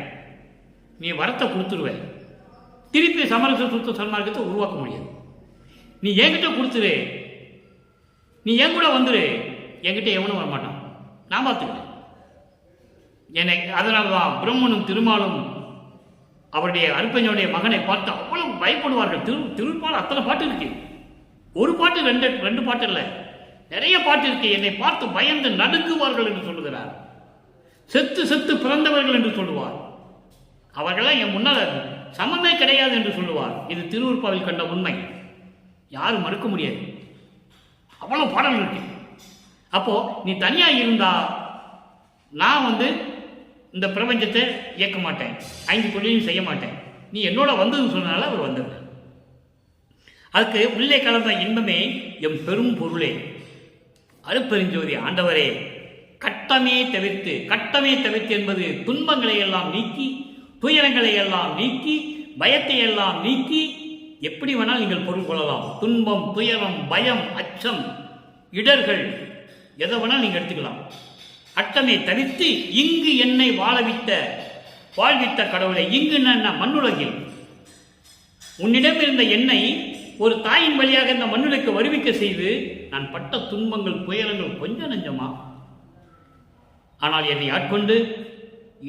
நீ வரத்தை கொடுத்துருவேன், திருப்பி சமரச சுத்த சன்மார்க்கத்தை உருவாக்க முடியாது. நீ என்கிட்ட கொடுத்துரு, நீ என் கூட வந்துரு, என்கிட்ட எவனும் வரமாட்டான், நான் பார்த்துக்கிறேன். அதனால்தான் பிரம்மனும் திருமாலும் அவருடைய அருப்பஞ்சனுடைய மகனை பார்த்து அவ்வளவு பயப்படுவார்கள். திருப்பால் அத்தனை பாட்டு இருக்கு. ஒரு பாட்டு ரெண்டு பாட்டு இல்லை, நிறைய பாட்டு இருக்கு. என்னை பார்த்து பயந்து நடுங்குவார்கள் என்று சொல்லுகிறார். செத்து செத்து பிறந்தவர்கள் என்று சொல்லுவார். அவர்களாம் என் முன்னால் சமமே கிடையாது என்று சொல்லுவார். இது திருவருட்பாவில் கண்ட உண்மை, யாரும் மறுக்க முடியாது. அவ்வளவு பாடல்கள் இருக்கு. அப்போ நீ தனியா இருந்தா நான் இந்த பிரபஞ்சத்தை இயக்க மாட்டேன், 5 தொழிலையும் செய்ய மாட்டேன், நீ என்னோட வந்ததுன்னு சொன்னால அவர் வந்தது. அதுக்கு உள்ளே கலந்த இன்பமே எம் பெரும் பொருளே, அருட்பெருஞ்சோதி ஆண்டவரே, கட்டமே தவிர்த்து என்பது துன்பங்களை எல்லாம் நீக்கி, துயரங்களை எல்லாம் நீக்கி, பயத்தை எல்லாம் நீக்கி, எப்படி வேணால் நீங்கள் பொருள் கொள்ளலாம். துன்பம், துயரம், பயம், அச்சம், இடர்கள் எதை வேணால் நீங்கள் எடுத்துக்கலாம். அட்டமே தவிர்த்து இங்கு என்னை வாழ்வித்த கடவுளை, இங்கு நான் மண்ணுலகில் உன்னிடம் இருந்த என்னை ஒரு தாயின் வழியாக இந்த மண்ணுலக்கு வருவிக்க செய்து நான் பட்ட துன்பங்கள், துயரங்கள் கொஞ்சம் நஞ்சமா, ஆனால் என்னை ஆட்கொண்டு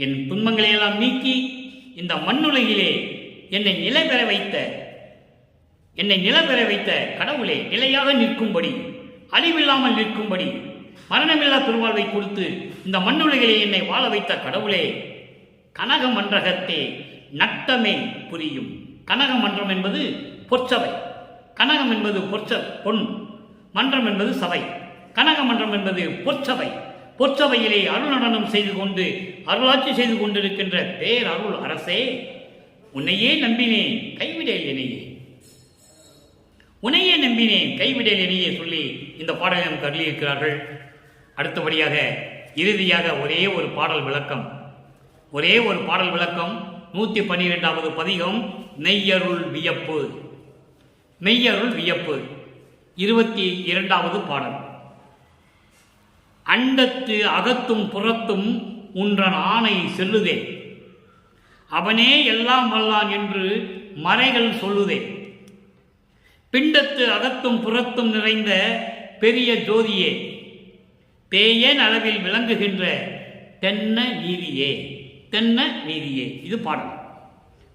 என் துன்பங்களை எல்லாம் நீக்கி இந்த மண்ணுலகிலே என்னை நிலை பெற வைத்த கடவுளே, நிலையாக நிற்கும்படி, அழிவில்லாமல் நிற்கும்படி, மரணமில்லா பெருவாழ்வை கொடுத்து இந்த மண்ணுலகிலே என்னை வாழ வைத்த கடவுளே, கனக மன்றகத்தே நட்டமே புரியும். கனக மன்றம் என்பது பொற்சபை, கனகம் என்பது பொன், மன்றம் என்பது சபை. கனக மன்றம் என்பது பொற்சபை. பொற்சபையிலே அருள் நடனம் செய்து கொண்டு அருளாட்சி செய்து கொண்டிருக்கின்ற பேரருள் அரசே, உன்னையே நம்பினேன் கைவிடேல் என்னையே, உன்னையே நம்பினேன் கைவிடேல் என்னையே சொல்லி இந்த பாடலை நமக்கு அருளியிருக்கிறார்கள். அடுத்தபடியாக இறுதியாக ஒரே ஒரு பாடல் விளக்கம் 112வது பதிகம் மெய்யருள் வியப்பு. 22வது பாடல். அண்டத்து அகத்தும் புறத்தும் உன்றன் ஆணை செல்லுதே, அவனே எல்லாம் வல்லான் என்று மறைகள் சொல்லுதே, பிண்டத்து அகத்தும் புறத்தும் நிறைந்த பெரிய ஜோதியே, பேயன் அளவில் விளங்குகின்ற தென்ன நீதியே. இது பாடல்.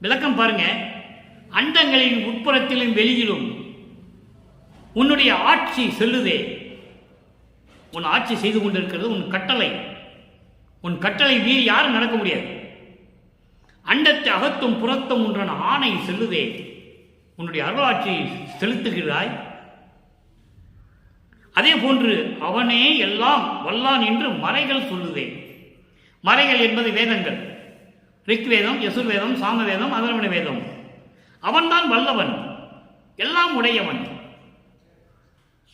விளக்கம் பாருங்க. அண்டங்களின் உட்புறத்திலும் வெளியிலும் உன்னுடைய ஆட்சி செல்லுதே. உன் ஆட்சி செய்து கொண்டிருக்கிறது உன் கட்டளை மீறி யாரும் நடக்க முடியாது. அண்டத்தை அகத்தும் புறத்தும் ஒன்றான ஆணை செல்லுதே, உன்னுடைய அருளாட்சியை செலுத்துகிறாய். அதே போன்று அவனே எல்லாம் வல்லான் என்று மறைகள் சொல்லுதே. மறைகள் என்பது வேதங்கள், ரிக்வேதம், யசுர்வேதம், சாமவேதம், அதர்வண வேதம். அவன்தான் வல்லவன், எல்லாம் உடையவன்,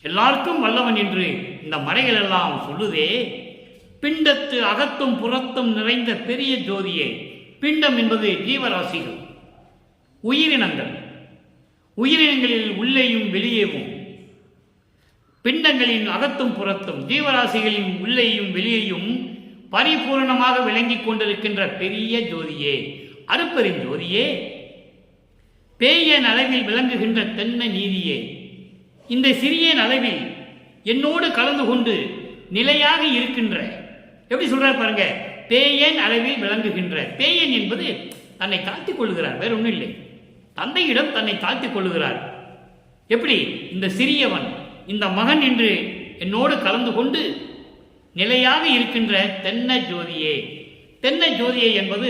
எல்லாருக்கும் வல்லவன் என்று இந்த மறைகள் எல்லாம் சொல்லுதே. பிண்டத்து அகத்தும் புறத்தும் நிறைந்த பெரிய ஜோதியே. பிண்டம் என்பது ஜீவராசிகள், உயிரினங்களில் உள்ளேயும் வெளியேவும், பிண்டங்களின் அகத்தும் புறத்தும் ஜீவராசிகளின் உள்ளேயும் வெளியேயும் பரிபூர்ணமாக விளங்கிக் கொண்டிருக்கின்ற பெரிய ஜோதியே, அருட்பெருஞ்சோதியே, பேயன் அளவில் விளங்குகின்ற தென்ன நீதியே. இந்த சிறிய அளவில் என்னோடு கலந்து கொண்டு நிலையாக இருக்கின்ற, எப்படி சொல்றார் பாருங்க, பேயன் அளவில் விளங்குகின்ற. பேயன் என்பது தன்னை தாழ்த்திக் கொள்ளுகிறார், வேற ஒன்றும் இல்லை. தந்தையிடம் தன்னை தாழ்த்திக் கொள்ளுகிறார். எப்படி? இந்த சிறியவன், இந்த மகன் என்று என்னோடு கலந்து கொண்டு நிலையாக இருக்கின்ற தென்ன ஜோதியே. தென்ன ஜோதியே என்பது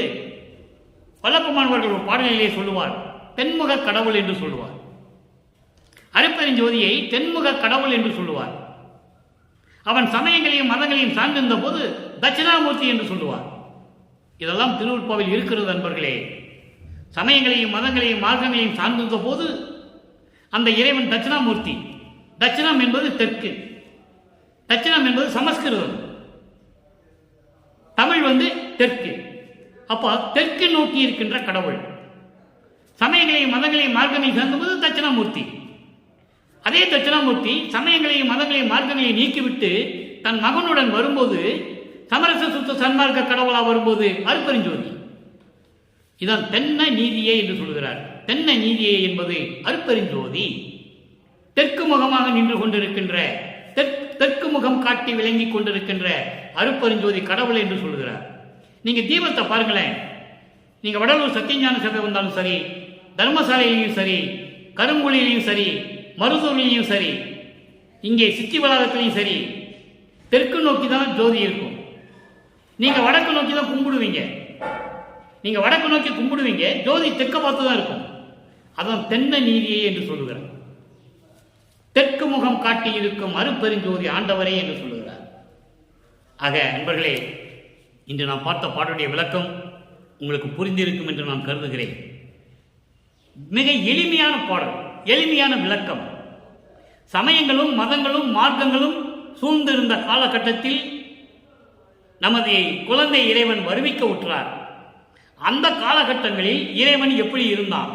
வல்லப்பமானவர்கள் ஒரு பாடலிலே சொல்லுவார், தென்முக கடவுள் என்று சொல்லுவார். அருட்பெருஞ்சோதியை தென்முக கடவுள் என்று சொல்லுவார். அவன் சமயங்களையும் மதங்களையும் சார்ந்திருந்த போது தட்சிணாமூர்த்தி என்று சொல்லுவார். இதெல்லாம் திருவருட்பாவில் இருக்கிறது நண்பர்களே. சமயங்களையும் மதங்களையும் மார்க்கங்களையும் சார்ந்திருந்த போது அந்த இறைவன் தமிழ் தெற்கு. அப்போ தெற்கு நோக்கி இருக்கின்ற கடவுள். சமயங்களையும் மதங்களையும் மார்க்கங்களையும் சேர்ந்தபோது தட்சிணாமூர்த்தி. அதே தட்சிணாமூர்த்தி சமயங்களையும் மதங்களையும் மார்க்கங்களையும் நீக்கிவிட்டு தன் மகனுடன் வரும்போது சமரச சுத்த சன்மார்க்க கடவுளாக வரும்போது அருட்பெருஞ்சோதி. இதான் தென்ன நீதியே என்று சொல்கிறார். தென்ன நீதியே என்பது அருட்பெருஞ்சோதி. தெற்கு முகமாக நின்று கொண்டிருக்கின்ற தெற்கு முகம் காட்டி விளங்கி கொண்டிருக்கின்ற அருட்பெருஞ்சோதி கடவுள் என்று சொல்கிறார். நீங்க தீபத்தை பாருங்களேன். நீங்க வடலூர் சத்தியஞான சபை வந்தாலும் சரி, தர்மசாலையிலையும் சரி, கருங்குழியிலையும் சரி, மருதூரிலையும் சரி, இங்கே சித்தி வளாகத்திலையும் சரி, தெற்கு நோக்கி தான் ஜோதி இருக்கும். நீங்க வடக்கு நோக்கி தான் கும்பிடுவீங்க. நீங்க வடக்கு நோக்கி கும்பிடுவீங்க, ஜோதி தெற்க பார்த்து தான் இருக்கும். அதான் தென்ன நீதியே என்று சொல்லுகிறார். தெற்கு முகம் காட்டி இருக்கும் அருட்பெருஞ்சோதி ஆண்டவரே என்று சொல்லுகிறார். ஆக நண்பர்களே, இன்று நாம் பார்த்த பாடலுடைய விளக்கம் உங்களுக்கு புரிந்திருக்கும் என்று நான் கருதுகிறேன். மிக எளிமையான பாடல், எளிமையான விளக்கம். சமயங்களும் மதங்களும் மார்க்கங்களும் சூழ்ந்திருந்த காலகட்டத்தில் நமது குழந்தை இறைவன் வருவிக்க உற்றார். அந்த காலகட்டங்களில் இறைவன் எப்படி இருந்தான்?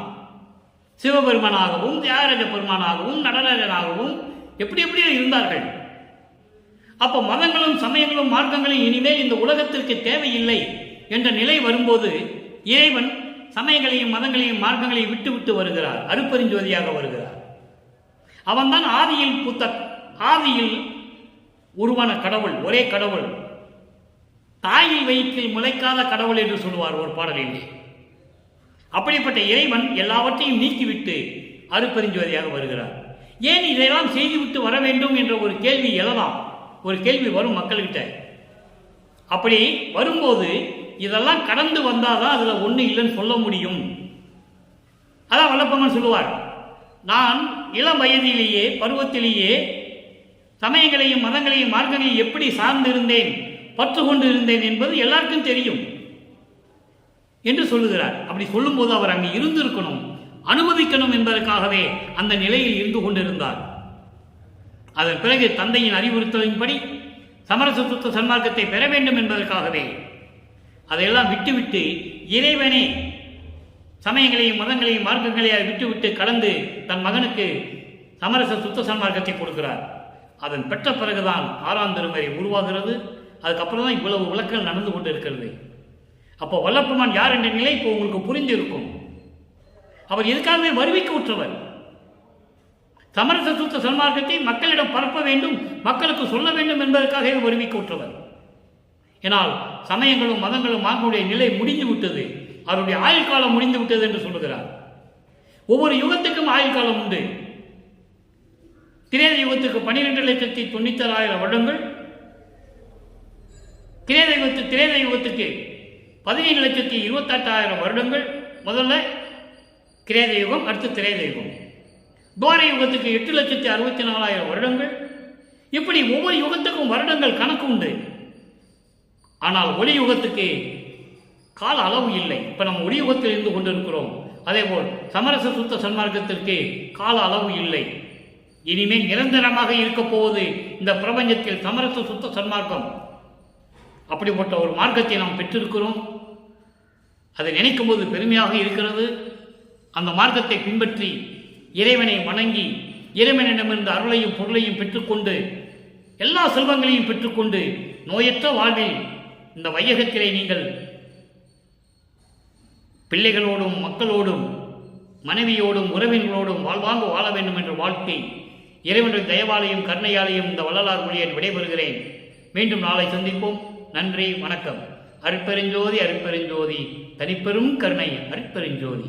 சிவபெருமானாகவும் தியாகராஜ பெருமானாகவும் நடராஜனாகவும் எப்படி எப்படியோ இருந்தார்கள். அப்போ மதங்களும் சமயங்களும் மார்க்கங்களும் இனிமேல் இந்த உலகத்திற்கு தேவையில்லை என்ற நிலை வரும்போது இறைவன் சமயங்களையும் மதங்களையும் மார்க்கங்களையும் விட்டு விட்டு வருகிறார். அருட்பெருஞ்சோதியாக வருகிறார். அவன்தான் ஆதியில் உருவான கடவுள், ஒரே கடவுள். தாயில் வயிற்றில் முளைக்காத கடவுள் என்று சொல்லுவார் ஒரு பாடலில். அப்படிப்பட்ட இறைவன் எல்லாவற்றையும் நீக்கிவிட்டு அருட்பெருஞ்சோதியாக வருகிறார். ஏன் இதையெல்லாம் செய்துவிட்டு வர வேண்டும் என்ற ஒரு கேள்வி எழலாம், ஒரு கேள்வி வரும் மக்கள்கிட்ட. அப்படி வரும்போது இதெல்லாம் கடந்து வந்தாதான் அதுல ஒண்ணு இல்லைன்னு சொல்ல முடியும். அதான் வல்லப்பம்மன் சொல்லுவார், நான் இளம் வயதிலேயே பருவத்திலேயே சமயங்களையும் மதங்களையும் மார்க்கங்களையும் எப்படி சார்ந்திருந்தேன், பற்று கொண்டு இருந்தேன் என்பது எல்லாருக்கும் தெரியும் என்று சொல்லுகிறார். அப்படி சொல்லும்போது அவர் அங்கு இருந்திருக்கணும், அனுபவிக்கணும் என்பதற்காகவே அந்த நிலையில் இருந்து கொண்டிருந்தார். அதன் பிறகு தந்தையின் அறிவுறுத்தலின்படி சமரச சுத்த சன்மார்க்கத்தை பெற வேண்டும் என்பதற்காகவே அதையெல்லாம் விட்டுவிட்டு இறைவனே சமயங்களையும் மதங்களையும் மார்க்கங்களையும் விட்டுவிட்டு கலந்து தன் மகனுக்கு சமரச சுத்த சன்மார்க்கத்தை கொடுக்கிறார். அதன் பெற்ற பிறகுதான் 6ஆம் திருமுறை உருவாகிறது. அதுக்கப்புறம் தான் இவ்வளவு விளக்கங்கள் நடந்து கொண்டு இருக்கிறது. அப்போ வல்லப்பெருமான் யார் என்ற நிலை இப்போ உங்களுக்கு புரிந்திருக்கும். அவர் எதுக்காகவே வருவிக்க உற்றவர். சமரச சுத்த சன்மார்க்கத்தை மக்களிடம் பரப்ப வேண்டும், மக்களுக்கு சொல்ல வேண்டும் என்பதற்காகவே வருவிக்க உற்றவர். ஏனால் சமயங்களும் மதங்களும் மார்க்கங்களுடைய நிலை முடிந்து விட்டது, அவருடைய ஆயுள் காலம் முடிந்து விட்டது என்று சொல்லுகிறார். ஒவ்வொரு யுகத்துக்கும் ஆயுள் காலம் உண்டு. திரேத யுகத்துக்கு 12,96,000 வருடங்கள், திரேத யுகத்துக்கு 17,28,000 வருடங்கள். முதல்ல கிரேத யுகம், அடுத்து திரேத யுகம். துவார யுகத்துக்கு 8,64,000 வருடங்கள். இப்படி ஒவ்வொரு யுகத்துக்கும் வருடங்கள் கணக்கு உண்டு. ஆனால் ஒளி யுகத்துக்கு கால அளவு இல்லை. இப்ப நம்ம ஒளி யுகத்தில் இருந்து கொண்டிருக்கிறோம். அதேபோல் சமரச சுத்த சன்மார்க்கத்திற்கு கால அளவு இல்லை. இனிமேல் நிரந்தரமாக இருக்க போவது இந்த பிரபஞ்சத்தில் சமரச சுத்த சன்மார்க்கம். அப்படிப்பட்ட ஒரு மார்க்கத்தை நாம் பெற்றிருக்கிறோம். அதை நினைக்கும் போது பெருமையாக இருக்கிறது. அந்த மார்க்கத்தை பின்பற்றி இறைவனை வணங்கி இறைவனிடமிருந்து அருளையும் பொருளையும் பெற்றுக்கொண்டு எல்லா செல்வங்களையும் பெற்றுக்கொண்டு நோயற்ற வாழ்வில் இந்த வையகத்திலே நீங்கள் பிள்ளைகளோடும் மக்களோடும் மனைவியோடும் உறவினர்களோடும் வாழ்வாங்க வாழ வேண்டும் என்ற வாழ்க்கை இறைவனுடைய தயவாலையும் கருணையாலையும் இந்த வள்ளலார் மொழியில் விடைபெறுகிறேன். மீண்டும் நாளை சந்திப்போம். நன்றி, வணக்கம். அருட்பெருஞ்சோதி அருட்பெருஞ்சோதி, தனிப்பெரும் கருணை அருட்பெருஞ்சோதி.